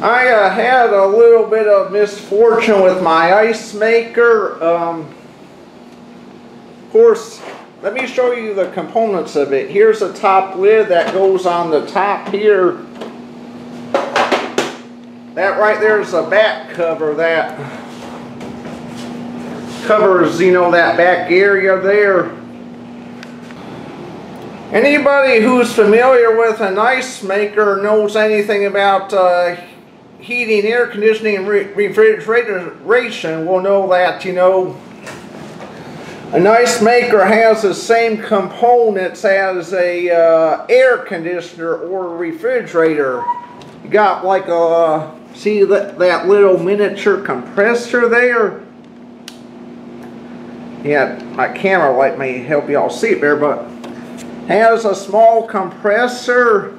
I had a little bit of misfortune with my ice maker. Of course, let me show you the components of it. Here's a top lid that goes on the top here. That right there is a back cover that covers, that back area there. Anybody who's familiar with an ice maker knows anything about heating, air conditioning, and refrigeration will know that, an ice maker has the same components as a air conditioner or a refrigerator. You got like a, see that little miniature compressor there? Yeah, my camera light may help y'all see it there, but has a small compressor.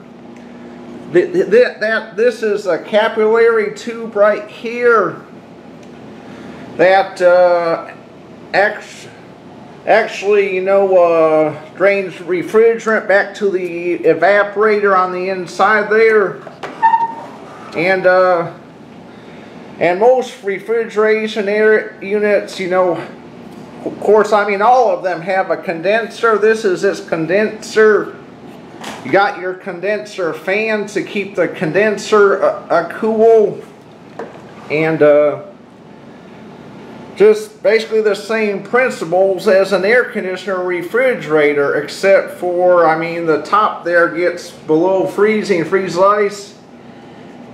This is a capillary tube right here that actually, drains refrigerant back to the evaporator on the inside there. And most refrigeration air units, of course, all of them have a condenser. This is its condenser. You got your condenser fan to keep the condenser cool. And just basically the same principles as an air conditioner or refrigerator, except for, the top there gets below freezing, freeze ice.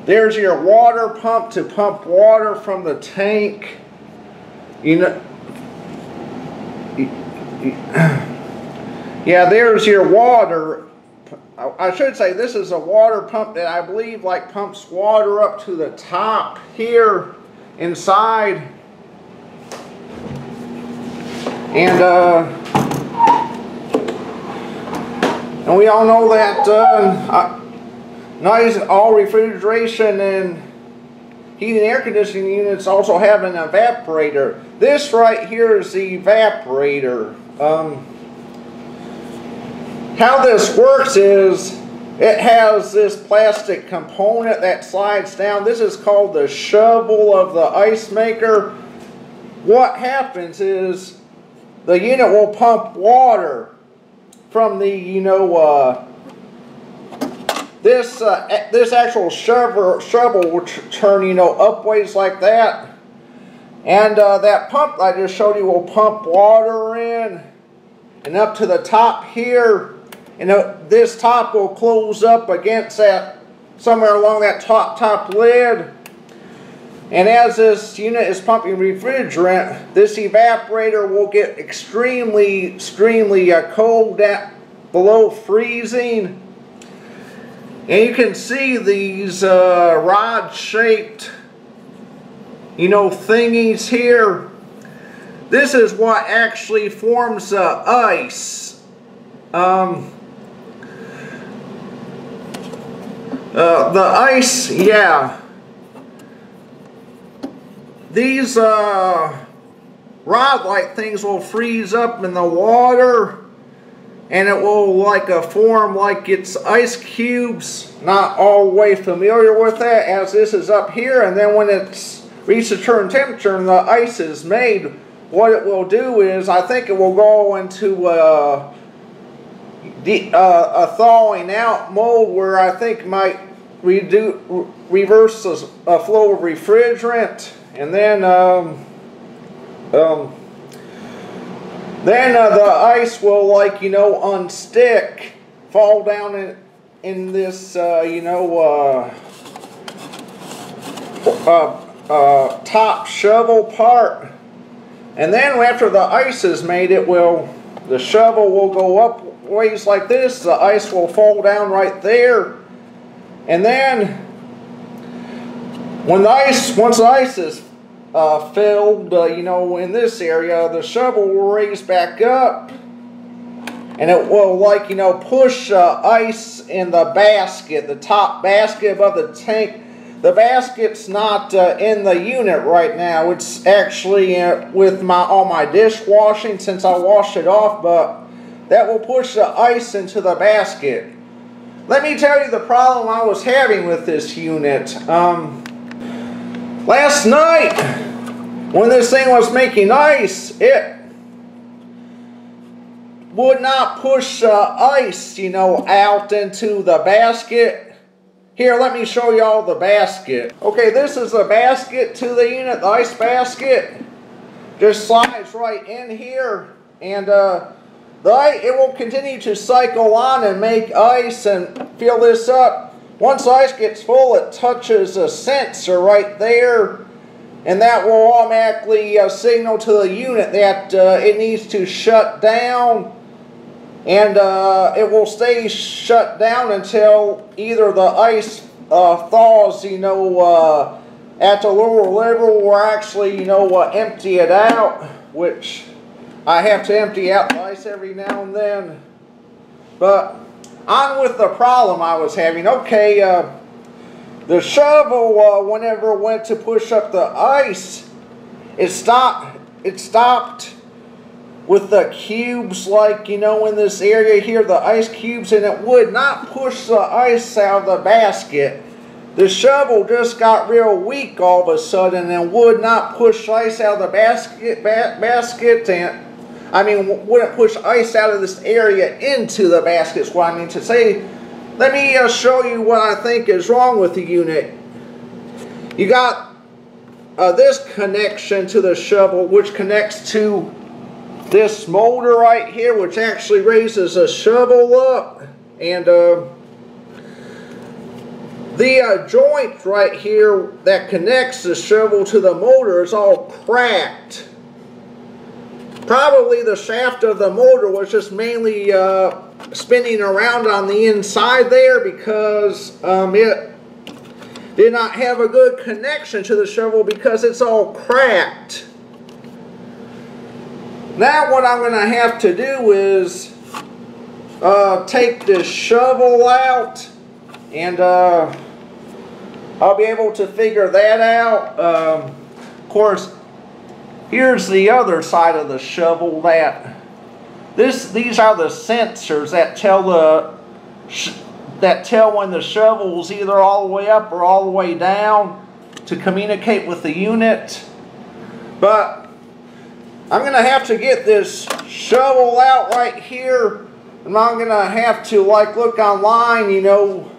There's your water pump to pump water from the tank. Yeah, there's your water. I should say this is a water pump that I believe pumps water up to the top here inside. And we all know that all refrigeration and heating and air conditioning units also have an evaporator. This right here is the evaporator. How this works is it has this plastic component that slides down. This is called the shovel of the ice maker. What happens is the unit will pump water from the, this actual shovel will turn, upways like that. And that pump I just showed you will pump water in and up to the top here. And this top will close up against that, somewhere along that top lid. And as this unit is pumping refrigerant, this evaporator will get extremely cold at below freezing. And you can see these rod-shaped, thingies here. This is what actually forms ice. The ice, yeah. These rod-like things will freeze up in the water, and it will form like it's ice cubes. Not all the way familiar with that, as this is up here, and then when it's reached a certain temperature and the ice is made, what it will do is, I think it will go into a thawing out mode where I think might reverse the flow of refrigerant, and then the ice will unstick, fall down in this top shovel part, and then after the ice is made, the shovel will go up ways like this. The ice will fall down right there, and then once the ice is filled, in this area, the shovel will raise back up, and it will push ice in the basket, the top basket above the tank. The basket's not in the unit right now. It's actually with all my dishwashing, since I washed it off, but that will push the ice into the basket. let me tell you the problem I was having with this unit. Last night, when this thing was making ice, it would not push ice, you know, out into the basket. Here, let me show you all the basket. Okay, this is the basket to the unit, the ice basket. Just slides right in here, and it will continue to cycle on and make ice and fill this up. Once the ice gets full, it touches a sensor right there, and that will automatically signal to the unit that it needs to shut down, and it will stay shut down until either the ice thaws, you know, at the lower level, or actually, you know, empty it out, which I have to empty out the ice every now and then. But on with the problem I was having. Okay, the shovel, whenever it went to push up the ice, it stopped with the cubes, like, you know, in this area here, the ice cubes, and it would not push the ice out of the basket. The shovel just got real weak all of a sudden and would not push ice out of the basket, and I mean, wouldn't push ice out of this area into the basket is what I mean to say. Let me show you what I think is wrong with the unit. You got this connection to the shovel, which connects to this motor right here, which actually raises a shovel up, and the joint right here that connects the shovel to the motor is all cracked. Probably the shaft of the motor was just mainly spinning around on the inside there, because it did not have a good connection to the shovel because it's all cracked. Now what I'm going to have to do is take this shovel out, and I'll be able to figure that out. Of course, here's the other side of the shovel. These are the sensors that tell when the shovel's either all the way up or all the way down to communicate with the unit. But I'm going to have to get this shovel out right here, and I'm going to have to, like, look online, you know,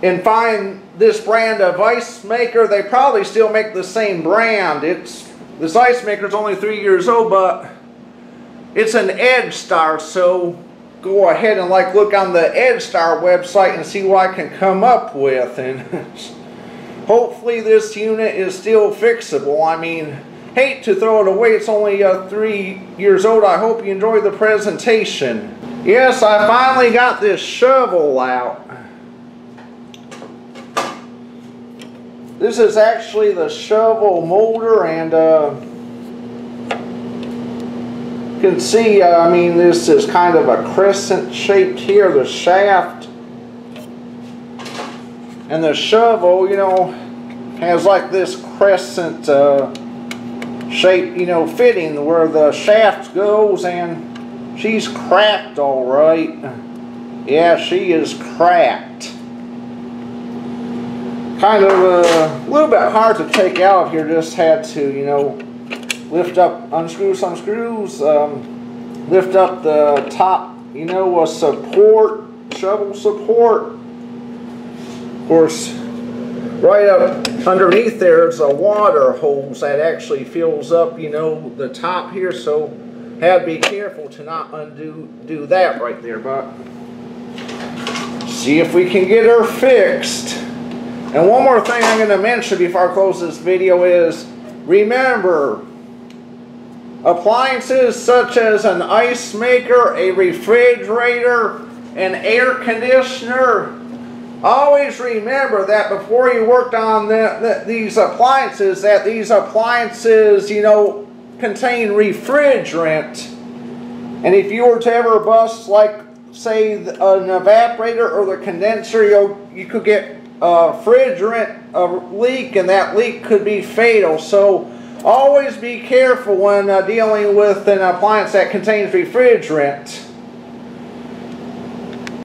and find this brand of ice maker. They probably still make the same brand. This ice maker is only 3 years old, but it's an Edgestar, so go ahead and, like, look on the Edgestar website and see what I can come up with, and hopefully this unit is still fixable. I mean, hate to throw it away. It's only 3 years old. I hope you enjoyed the presentation. Yes, I finally got this shovel out. This is actually the shovel motor, and you can see, I mean, this is kind of a crescent shaped here, the shaft. And the shovel, you know, has like this crescent shape, you know, fitting where the shaft goes, and she's cracked all right. Yeah, she is cracked. Kind of a little bit hard to take out here. Just had to, you know, lift up, unscrew some screws, lift up the top, you know, support, shovel support. Of course, right up underneath there's a water hose that actually fills up, you know, the top here, so had to be careful to not do that right there. But see if we can get her fixed. And one more thing I'm going to mention before I close this video is, remember, appliances such as an ice maker, a refrigerator, an air conditioner, always remember that before you worked on these appliances, you know, contain refrigerant. And if you were to ever bust, like, say, an evaporator or the condenser, you could get refrigerant leak, and that leak could be fatal. So always be careful when dealing with an appliance that contains refrigerant.